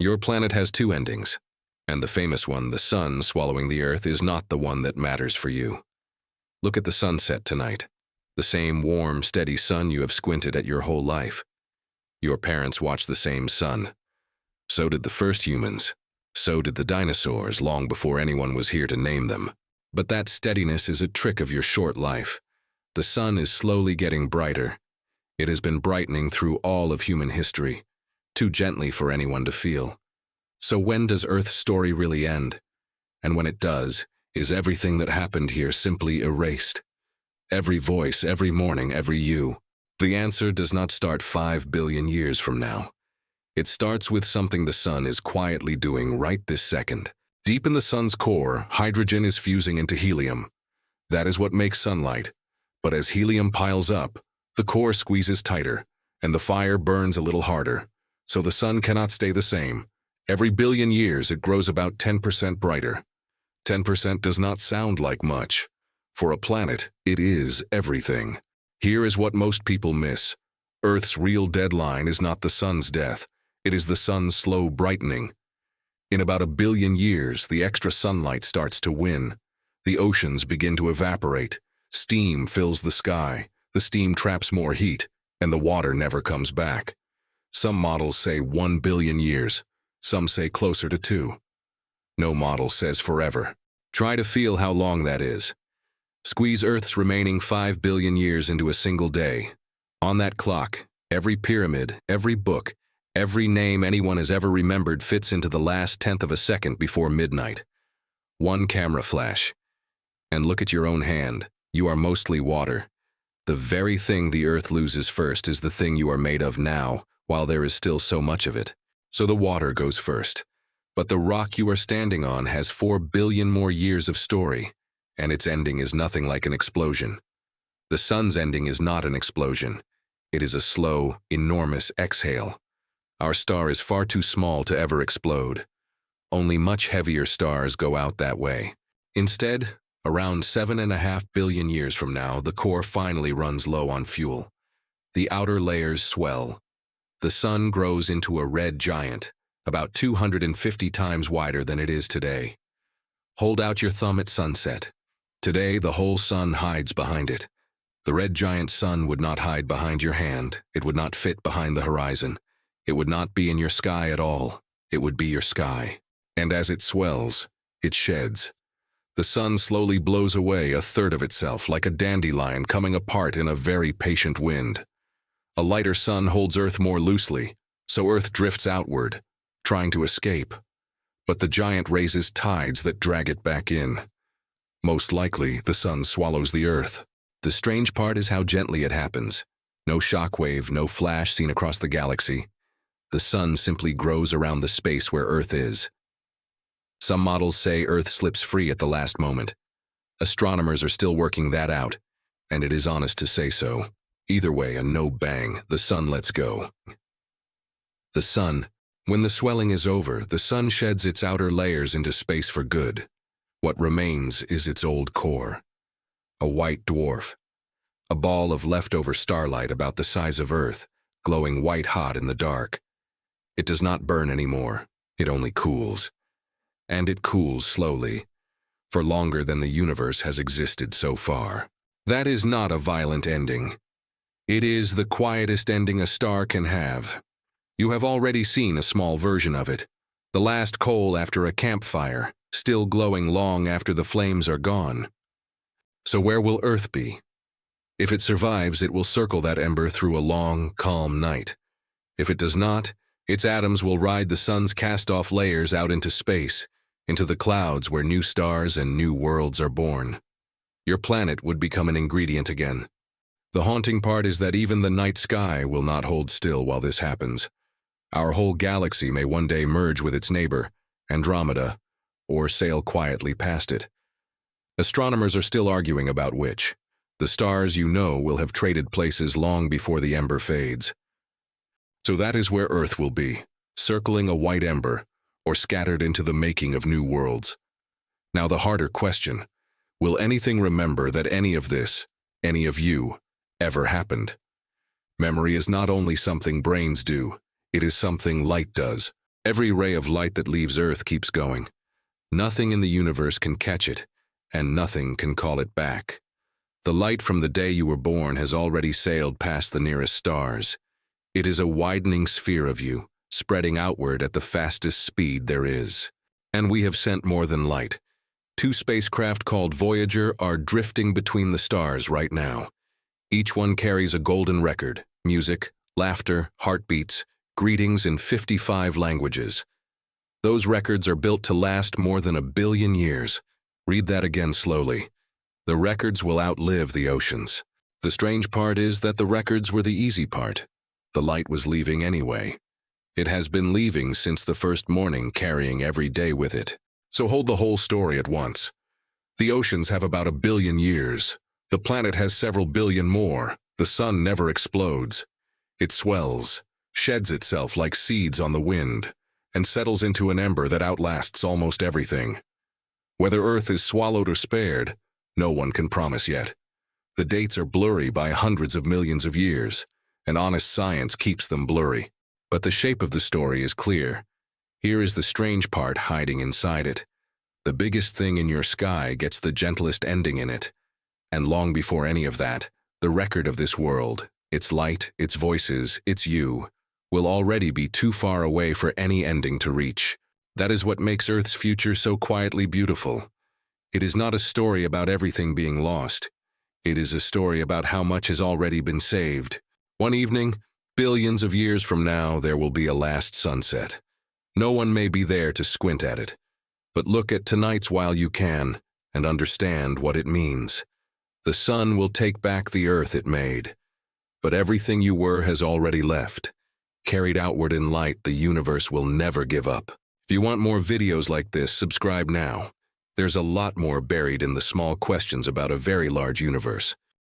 Your planet has two endings, and the famous one, the sun swallowing the earth, is not the one that matters for you. Look at the sunset tonight, the same warm, steady sun you have squinted at your whole life. Your parents watched the same sun. So did the first humans. So did the dinosaurs long before anyone was here to name them. But that steadiness is a trick of your short life. The sun is slowly getting brighter. It has been brightening through all of human history, too gently for anyone to feel. So when does Earth's story really end? And when it does, is everything that happened here simply erased? Every voice, every morning, every you. The answer does not start 5 billion years from now. It starts with something the sun is quietly doing right this second. Deep in the sun's core, hydrogen is fusing into helium. That is what makes sunlight. But as helium piles up, the core squeezes tighter, and the fire burns a little harder. So the sun cannot stay the same. Every billion years it grows about 10% brighter. 10% does not sound like much. For a planet, it is everything. Here is what most people miss. Earth's real deadline is not the sun's death. It is the sun's slow brightening. In about 1 billion years, the extra sunlight starts to win. The oceans begin to evaporate. Steam fills the sky. The steam traps more heat, and the water never comes back. Some models say 1 billion years. Some say closer to 2. No model says forever. Try to feel how long that is. Squeeze Earth's remaining 5 billion years into a single day. On that clock, every pyramid, every book, every name anyone has ever remembered fits into the last 10th of a second before midnight. One camera flash. And look at your own hand. You are mostly water. The very thing the Earth loses first is the thing you are made of now, while there is still so much of it. So the water goes first. But the rock you are standing on has 4 billion more years of story, and its ending is nothing like an explosion. The sun's ending is not an explosion. It is a slow, enormous exhale. Our star is far too small to ever explode. Only much heavier stars go out that way. Instead, around 7.5 billion years from now, the core finally runs low on fuel. The outer layers swell. The sun grows into a red giant, about 250 times wider than it is today. Hold out your thumb at sunset. Today, the whole sun hides behind it. The red giant sun would not hide behind your hand. It would not fit behind the horizon. It would not be in your sky at all. It would be your sky. And as it swells, it sheds. The sun slowly blows away a third of itself, like a dandelion coming apart in a very patient wind. A lighter sun holds Earth more loosely, so Earth drifts outward, trying to escape. But the giant raises tides that drag it back in. Most likely, the sun swallows the Earth. The strange part is how gently it happens. No shockwave, no flash seen across the galaxy. The sun simply grows around the space where Earth is. Some models say Earth slips free at the last moment. Astronomers are still working that out, and it is honest to say so. Either way, a no bang, the sun lets go. The sun, when the swelling is over, the sun sheds its outer layers into space for good. What remains is its old core. A white dwarf. A ball of leftover starlight about the size of Earth, glowing white-hot in the dark. It does not burn anymore. It only cools. And it cools slowly, for longer than the universe has existed so far. That is not a violent ending. It is the quietest ending a star can have. You have already seen a small version of it. The last coal after a campfire, still glowing long after the flames are gone. So where will Earth be? If it survives, it will circle that ember through a long, calm night. If it does not, its atoms will ride the sun's cast-off layers out into space, into the clouds where new stars and new worlds are born. Your planet would become an ingredient again. The haunting part is that even the night sky will not hold still while this happens. Our whole galaxy may one day merge with its neighbor, Andromeda, or sail quietly past it. Astronomers are still arguing about which. The stars you know will have traded places long before the ember fades. So that is where Earth will be, circling a white ember, or scattered into the making of new worlds. Now the harder question, will anything remember that any of this, any of you, ever happened? Memory is not only something brains do, it is something light does. Every ray of light that leaves Earth keeps going. Nothing in the universe can catch it, and nothing can call it back. The light from the day you were born has already sailed past the nearest stars. It is a widening sphere of you, spreading outward at the fastest speed there is. And we have sent more than light. 2 spacecraft called Voyager are drifting between the stars right now. Each one carries a golden record: music, laughter, heartbeats, greetings in 55 languages. Those records are built to last more than 1 billion years. Read that again slowly. The records will outlive the oceans. The strange part is that the records were the easy part. The light was leaving anyway. It has been leaving since the first morning, carrying every day with it. So hold the whole story at once. The oceans have about 1 billion years. The planet has several billion more. The sun never explodes. It swells, sheds itself like seeds on the wind, and settles into an ember that outlasts almost everything. Whether Earth is swallowed or spared, no one can promise yet. The dates are blurry by hundreds of millions of years, and honest science keeps them blurry. But the shape of the story is clear. Here is the strange part hiding inside it. The biggest thing in your sky gets the gentlest ending in it. And long before any of that, the record of this world, its light, its voices, its you, will already be too far away for any ending to reach. That is what makes Earth's future so quietly beautiful. It is not a story about everything being lost. It is a story about how much has already been saved. One evening, billions of years from now, there will be a last sunset. No one may be there to squint at it. But look at tonight's while you can, and understand what it means. The sun will take back the Earth it made. But everything you were has already left. Carried outward in light, the universe will never give up. If you want more videos like this, subscribe now. There's a lot more buried in the small questions about a very large universe.